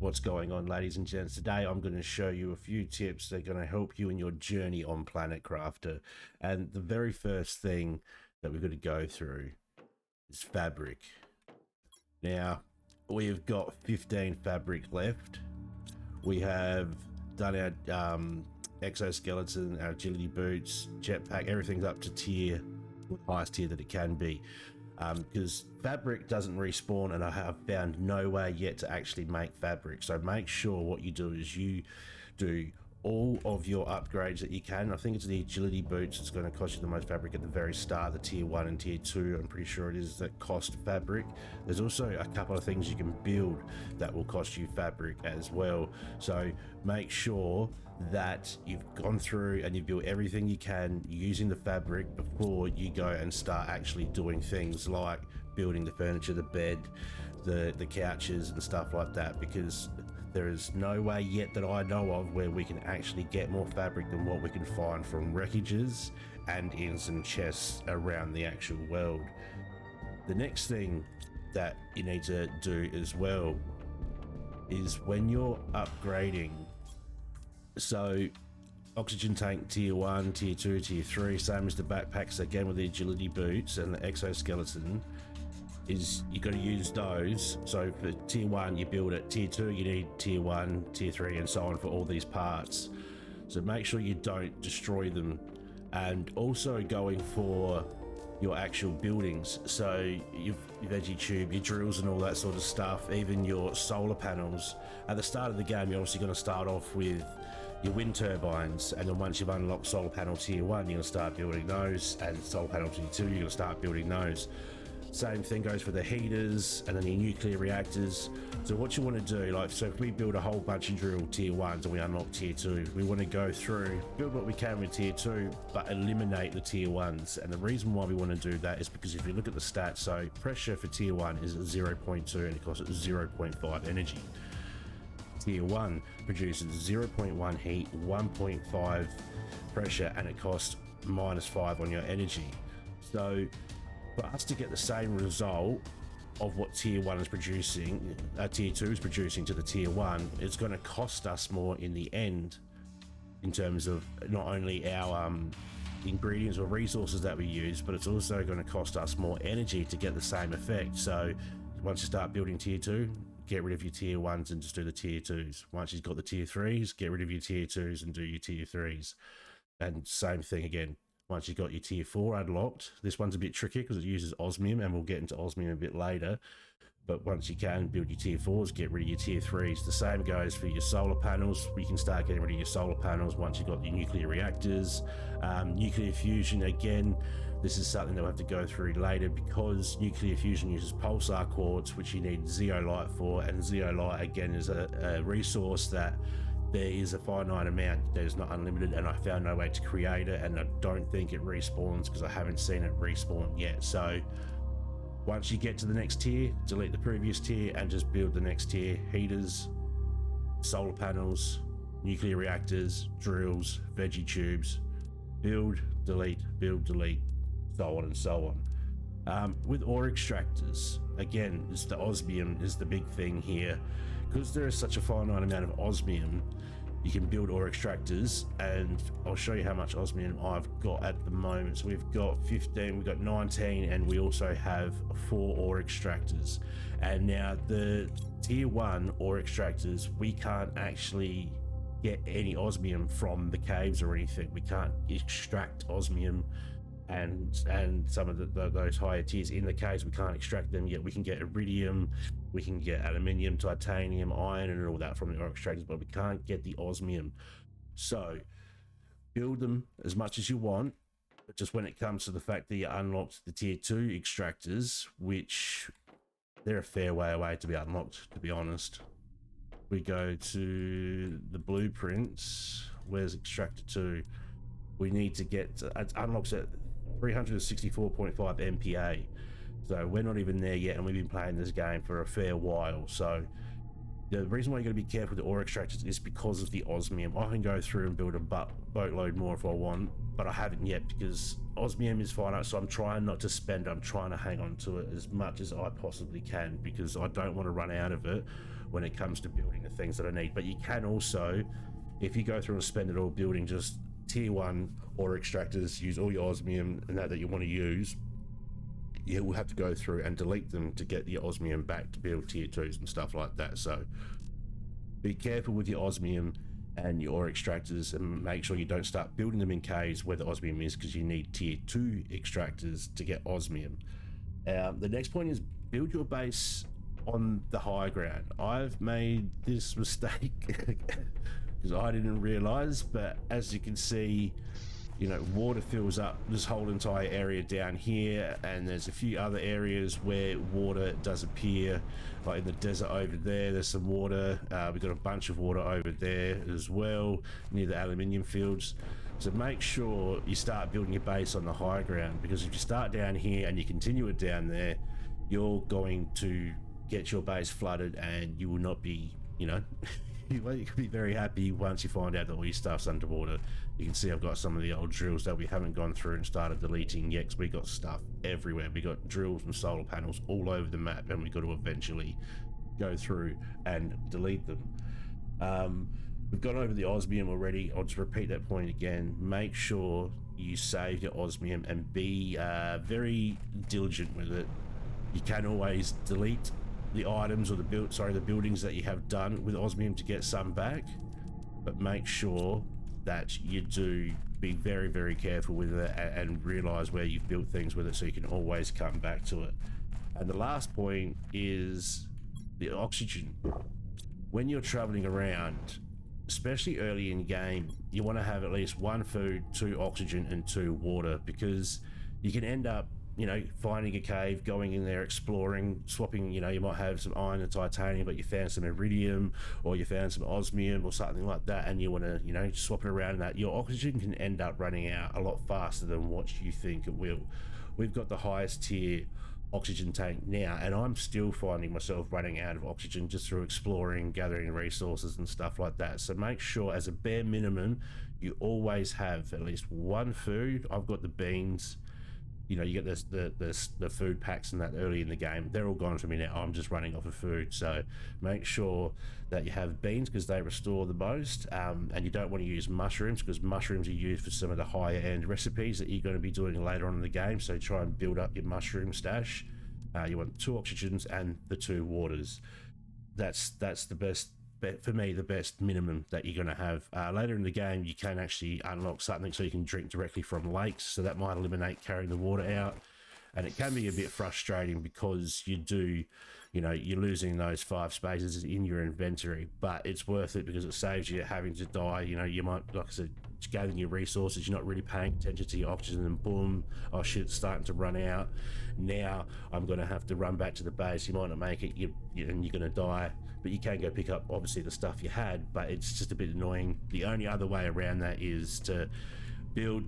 What's going on, ladies and gents? Today I'm going to show you a few tips that are going to help you in your journey on Planet Crafter. And the very first thing that we're going to go through is fabric. Now, we've got 15 fabric left. We have done our exoskeleton, our agility boots, jetpack, everything's up to tier, the highest tier that it can be. Because fabric doesn't respawn, and I have found no way yet to actually make fabric. So make sure what you do is you do all of your upgrades that you can. I think it's the agility boots that's going to cost you the most fabric at the very start, the tier 1 and tier 2. I'm pretty sure it is that cost fabric. There's also a couple of things you can build that will cost you fabric as well. So make sure that you've gone through and you've built everything you can using the fabric before you go and start actually doing things like building the furniture, the bed, the couches and stuff like that, because there is no way yet that I know of where we can actually get more fabric than what we can find from wreckages and in some chests around the actual world. The next thing that you need to do as well is when you're upgrading, so oxygen tank tier 1, tier 2, tier 3, same as the backpacks again with the agility boots and the exoskeleton, is you got to use those. So for tier 1 you build it, tier 2 you need tier 1, tier 3 and so on for all these parts. So make sure you don't destroy them. And also going for your actual buildings, so your veggie tube, your drills and all that sort of stuff, even your solar panels. At the start of the game you're obviously going to start off with your wind turbines, and then once you've unlocked solar panel tier 1 you're going to start building those, and solar panel tier 2 you're going to start building those. Same thing goes for the heaters and then your nuclear reactors. So what you want to do, like, so if we build a whole bunch of drill tier 1s and we unlock tier 2, we want to go through, build what we can with tier 2 but eliminate the tier 1s. And the reason why we want to do that is because if you look at the stats, so pressure for tier 1 is 0.2 and it costs 0.5 energy. Tier 1 produces 0.1 heat, 1.5 pressure, and it costs -5 on your energy. So for us to get the same result of what tier 1 is producing, tier 2 is producing to the tier 1, it's going to cost us more in the end in terms of not only our ingredients or resources that we use, but it's also going to cost us more energy to get the same effect. So once you start building tier 2, get rid of your tier 1s and just do the tier 2s. Once you've got the tier 3s, get rid of your tier 2s and do your tier 3s. And same thing again. Once you've got your tier 4 unlocked, this one's a bit tricky because it uses osmium, and we'll get into osmium a bit later. But once you can build your tier 4s, get rid of your tier 3s. The same goes for your solar panels. You can start getting rid of your solar panels once you've got your nuclear reactors. Nuclear fusion, again, this is something that we'll have to go through later, because nuclear fusion uses pulsar quartz, which you need zeolite for, and zeolite again is a resource that there is a finite amount, that is not unlimited, and I found no way to create it, and I don't think it respawns because I haven't seen it respawn yet. So once you get to the next tier, delete the previous tier and just build the next tier. Heaters, solar panels, nuclear reactors, drills, veggie tubes, build, delete, so on and so on. With ore extractors, again, it's the osmium is the big thing here. Because there is such a finite amount of osmium, you can build ore extractors, and I'll show you how much osmium I've got at the moment. So we've got 15, we've got 19, and we also have 4 ore extractors. And now the tier 1 ore extractors, we can't actually get any osmium from the caves or anything. We can't extract osmium and some of those higher tiers in the caves, we can't extract them yet. We can get iridium, we can get aluminium, titanium, iron and all that from the ore extractors, but we can't get the osmium. So build them as much as you want, but just when it comes to the fact that you unlocked the tier 2 extractors, which they're a fair way away to be unlocked, to be honest. We go to the blueprints. Where's extractor 2? We need to get it unlocks at 364.5 MPa, so we're not even there yet, and we've been playing this game for a fair while. So the reason why you got to be careful with the ore extractors is because of the osmium. I can go through and build a boatload more if I want, but I haven't yet because osmium is finite. So I'm trying not to spend, I'm trying to hang on to it as much as I possibly can, because I don't want to run out of it when it comes to building the things that I need. But you can also, if you go through and spend it all building just tier 1 ore extractors, use all your osmium and that you want to use, you will have to go through and delete them to get your osmium back to build tier 2s and stuff like that. So be careful with your osmium and your ore extractors, and make sure you don't start building them in caves where the osmium is, because you need tier 2 extractors to get osmium. The next point is build your base on the high ground. I've made this mistake because I didn't realize, but as you can see, you know, water fills up this whole entire area down here, and there's a few other areas where water does appear, like in the desert over there. There's some water. We've got a bunch of water over there as well near the aluminium fields. So make sure you start building your base on the high ground, because if you start down here and you continue it down there, you're going to get your base flooded, and you will not be, you know, you can be very happy once you find out that all your stuff's underwater. You can see I've got some of the old drills that we haven't gone through and started deleting yet, because we got stuff everywhere. We got drills and solar panels all over the map, and we got to eventually go through and delete them. We've gone over the osmium already. I'll just repeat that point again. Make sure you save your osmium and be very diligent with it. You can always delete the items or the buildings that you have done with osmium to get some back, but make sure that you do be very, very careful with it and realize where you've built things with it, so you can always come back to it. And the last point is the oxygen. When you're traveling around, especially early in game, you want to have at least 1 food, 2 oxygen, and 2 water, because you can end up, you know, finding a cave, going in there, exploring, swapping, you know, you might have some iron and titanium, but you found some iridium, or you found some osmium or something like that, and you want to, you know, swap it around, and that your oxygen can end up running out a lot faster than what you think it will. We've got the highest tier oxygen tank now, and I'm still finding myself running out of oxygen just through exploring, gathering resources and stuff like that. So make sure, as a bare minimum, you always have at least 1 food. I've got the beans. You know, you get the food packs and that early in the game. They're all gone for me now. I'm just running off of food. So make sure that you have beans, because they restore the most. And you don't want to use mushrooms, because mushrooms are used for some of the higher end recipes that you're going to be doing later on in the game. So try and build up your mushroom stash. You want 2 oxygens and the 2 waters. That's the best. For me, the best minimum that you're going to have. Later in the game, you can actually unlock something so you can drink directly from lakes, so that might eliminate carrying the water out. And it can be a bit frustrating, because you do, you know, you're losing those 5 spaces in your inventory, but it's worth it, because it saves you having to die. You know, you might, like I said, gathering your resources, you're not really paying attention to your oxygen, and boom, oh shit, it's starting to run out. Now I'm going to have to run back to the base. You might not make it, and you're going to die. But you can go pick up, obviously, the stuff you had, but it's just a bit annoying. The only other way around that is to build,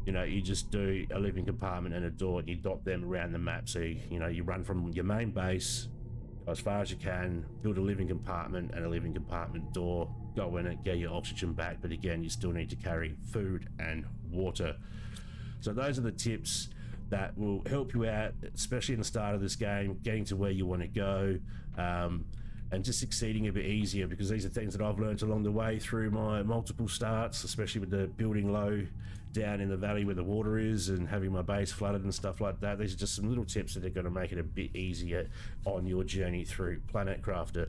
you know, you just do a living compartment and a door, and you dot them around the map. So, you know, you run from your main base, go as far as you can, build a living compartment and a living compartment door, go in it, get your oxygen back. But again, you still need to carry food and water. So those are the tips that will help you out, especially in the start of this game, getting to where you want to go, and just succeeding a bit easier, because these are things that I've learned along the way through my multiple starts, especially with the building low down in the valley where the water is and having my base flooded and stuff like that. These are just some little tips that are going to make it a bit easier on your journey through Planet Crafter.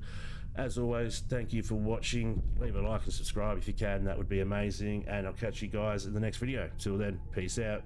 As always, thank you for watching. Leave a like and subscribe if you can, that would be amazing, and I'll catch you guys in the next video. Till then, peace out.